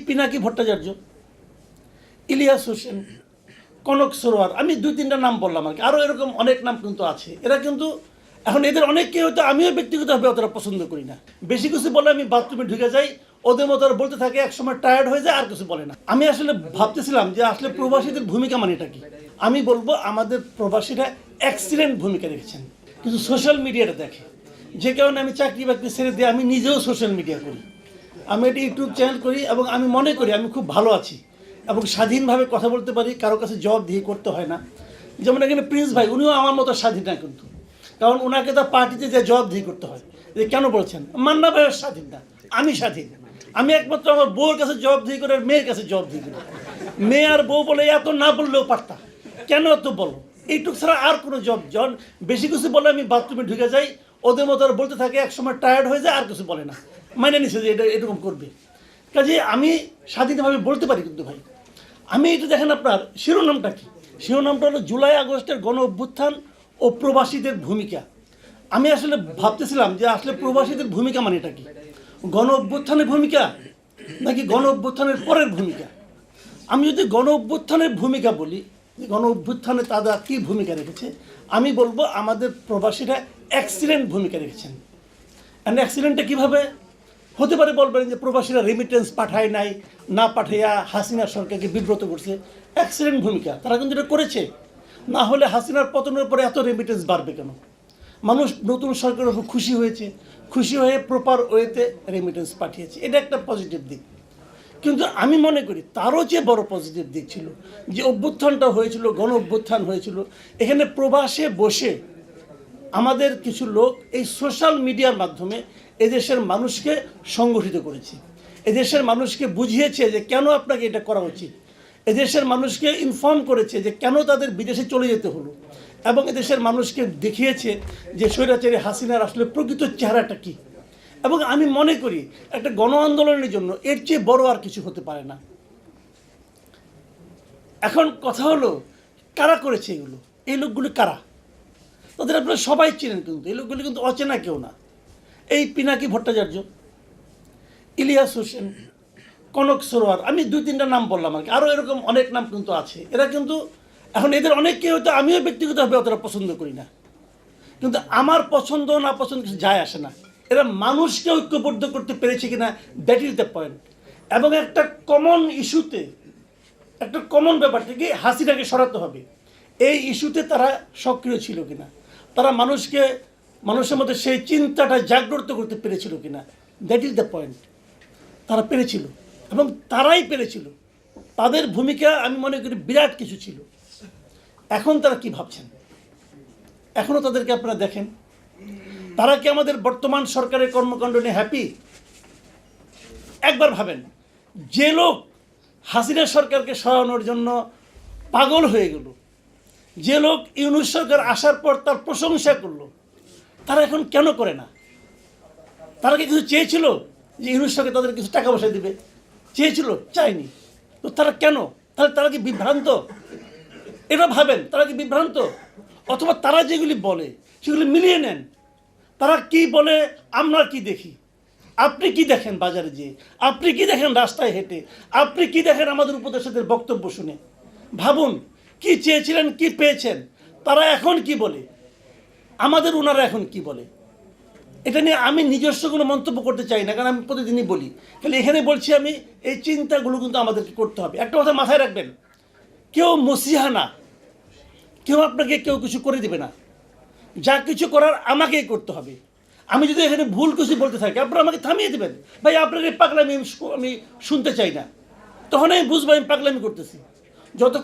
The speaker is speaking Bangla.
পিনাকি ভট্টাচার্য, ইলিয়াস হোসেন, কনক সরোয়ার, আমি 2-3টা নাম বললাম আর কি, আরও এরকম অনেক নাম কিন্তু আছে। এরা কিন্তু এখন এদের অনেককে হয়তো আমিও ব্যক্তিগতভাবে অতটা পছন্দ করি না। বেশি কিছু বলে আমি বাথরুমে ঢুকে যাই, ওদের মতো আর বলতে থাকে, একসময় টায়ার্ড হয়ে যায়, আর কিছু বলে না। আমি আসলে ভাবতেছিলাম যে আসলে প্রবাসীদের ভূমিকা মানেটা কি। আমি বলবো আমাদের প্রবাসীরা এক্সিলেন্ট ভূমিকা রেখেছেন, কিন্তু সোশ্যাল মিডিয়াটা দেখে, যে কারণে আমি চাকরি বাকরি ছেড়ে দিয়ে আমি নিজেও সোশ্যাল মিডিয়া করি, আমি একটা ইউটিউব চ্যানেল করি, এবং আমি মনে করি আমি খুব ভালো আছি এবং স্বাধীনভাবে কথা বলতে পারি, কারো কাছে জবাব দিয়ে করতে হয় না। যেমন এখানে প্রিন্স ভাই, উনিও আমার মতো স্বাধীন না কিন্তু, কারণ ওনাকে তার পার্টিতে যে জবাব দিয়ে করতে হয়, যে কেন বলছেন মান্না ভাইয়ের স্বাধীন না, আমি স্বাধীন। আমি একমাত্র আমার বউর কাছে জবাব দিয়ে করে, মেয়ের কাছে জবাব দিয়ে করি। মেয়ে আর বউ বলে এত না বললেও পারতা, কেন এত বলো, এইটুক ছাড়া আর কোনো জব জন। বেশি কিছু বলে আমি বাথরুমে ঢুকে যাই, ওদের মতো আর বলতে থাকে, একসময় টায়ার্ড হয়ে যায়, আর কিছু বলে না, মানে নিছে যে এটা এরকম করবে। কাজে আমি স্বাধীনভাবে বলতে পারি। কিন্তু ভাই আমি এটা দেখেন, আপনার শিরোনামটা কি? শিরোনামটা হলো জুলাই আগস্টের গণ অভ্যুত্থান ও প্রবাসীদের ভূমিকা। আমি আসলে ভাবতেছিলাম যে আসলে প্রবাসীদের ভূমিকা মানে এটা কি, গণ অভ্যুত্থানের ভূমিকা নাকি গণ অভ্যুত্থানের পরের ভূমিকা? আমি যদি গণ অভ্যুত্থানের ভূমিকা বলি, যে গণ অভ্যুত্থানে তারা কী ভূমিকা রেখেছে, আমি বলবো আমাদের প্রবাসীরা এক্সিলেন্ট ভূমিকা রেখেছেন। অ্যান্ড এক্সিলেন্টটা কীভাবে হতে পারে বলবেন যে প্রবাসীরা রেমিটেন্স পাঠায় নাই, না পাঠাইয়া হাসিনা সরকারকে বিব্রত করছে। এক্সিলেন্ট ভূমিকা, তারা কিন্তু এটা করেছে। না হলে হাসিনার পতনের পরে এত রেমিটেন্স বাড়বে কেন? মানুষ নতুন সরকারের উপর খুশি হয়েছে, খুশি হয়ে প্রপার ওয়েতে রেমিটেন্স পাঠিয়েছে, এটা একটা পজিটিভ দিক। কিন্তু আমি মনে করি তারও যে বড় পজিটিভ দিক ছিল, যে অভ্যুত্থানটা হয়েছিল, গণ অভ্যুত্থান হয়েছিল, এখানে প্রবাসে বসে আমাদের কিছু লোক এই সোশ্যাল মিডিয়ার মাধ্যমে এদেশের মানুষকে সংগঠিত করেছে, এদেশের মানুষকে বুঝিয়েছে যে কেন আপনাকে এটা করা উচিত, এদেশের মানুষকে ইনফর্ম করেছে যে কেন তাদের বিদেশে চলে যেতে হলো, এবং এদেশের মানুষকে দেখিয়েছে যে স্বৈরাচারী হাসিনার আসলে প্রকৃত চেহারাটা কী। এবং আমি মনে করি একটা গণ আন্দোলনের জন্য এর চেয়ে বড় আর কিছু হতে পারে না। এখন কথা হলো কারা করেছে এগুলো, এই লোকগুলো কারা? তাদের আপনারা সবাই চেনেন, কিন্তু এই লোকগুলি কিন্তু অচেনা কেউ না। এই পিনাকি ভট্টাচার্য, ইলিয়াস হোসেন, কনক সরোয়ার, আমি 2-3টা নাম বললাম আর কি, আরও এরকম অনেক নাম কিন্তু আছে। এরা কিন্তু এখন এদের অনেককে হয়তো আমিও ব্যক্তিগতভাবে অতটা পছন্দ করি না, কিন্তু আমার পছন্দ না পছন্দ কিছু যায় আসে না। এরা মানুষকে ঐক্যবদ্ধ করতে পেরেছে কিনা, দ্যাট ইজ দ্য পয়েন্ট। এবং একটা কমন ইস্যুতে, একটা কমন ব্যাপার থেকে হাসিনাকে সরাতে হবে, এই ইস্যুতে তারা সক্রিয় ছিল কিনা, তারা মানুষের মধ্যে সেই চিন্তাটা জাগ্রত করতে পেরেছিল কিনা, দ্যাট ইজ দ্য পয়েন্ট। তারা পেরেছিল, এবং তারাই পেরেছিল। তাদের ভূমিকা আমি মনে করি বিরাট কিছু ছিল। এখন তারা কি ভাবছেন? এখনও তাদেরকে আপনারা দেখেন, তারা কি আমাদের বর্তমান সরকারের কর্মকাণ্ড নিয়ে হ্যাপি? একবার ভাবেন, যে লোক হাসিনা সরকারকে সরানোর জন্য পাগল হয়ে গেল, যে লোক ইউনূস সরকার আসার পর তার প্রশংসা করলো, তারা এখন কেন করে না? তারা কি কিছু চেয়েছিল যে ইউনূস সরকার তাদের কিছু টাকা পয়সা দিবে? চেয়েছিল? চায়নি। তো তারা কেন? তাহলে তারা কি বিভ্রান্ত? এটা ভাবেন, তারা কি বিভ্রান্ত? অথবা তারা যেগুলি বলে সেগুলি মিলিয়ে নেন। তারা কি বলে, আমরা কি দেখি? আপনি কি দেখেন বাজারে যেয়ে? আপনি কি দেখেন রাস্তায় হেঁটে? আপনি কি দেখেন আমাদের উপদেষ্টাদের বক্তব্য শুনে? ভাবুন, কি চেয়েছিলেন, কি পেয়েছেন? তারা এখন কি বলে, আমাদের ওনারা এখন কি বলে? এটা নিয়ে আমি নিজস্ব কোনো মন্তব্য করতে চাই না, কারণ আমি প্রতিদিনই বলি। খালি এখানে বলছি আমি, এই চিন্তাগুলো কিন্তু আমাদেরকে করতে হবে। একটা কথা মাথায় রাখবেন, কেউ মসিহা না, কেউ আপনাকে কেউ কিছু করে দেবে না। যা কিছু করার আমাকেই করতে হবে। আমি যদি এখানে ভুল কিছু বলতে থাকি, আপনারা আমাকে থামিয়ে দেবেন, ভাই আপনার এই পাগলামি আমি শুনতে চাই না। তখন আমি বুঝবো আমি পাগলামি করতেছি। যত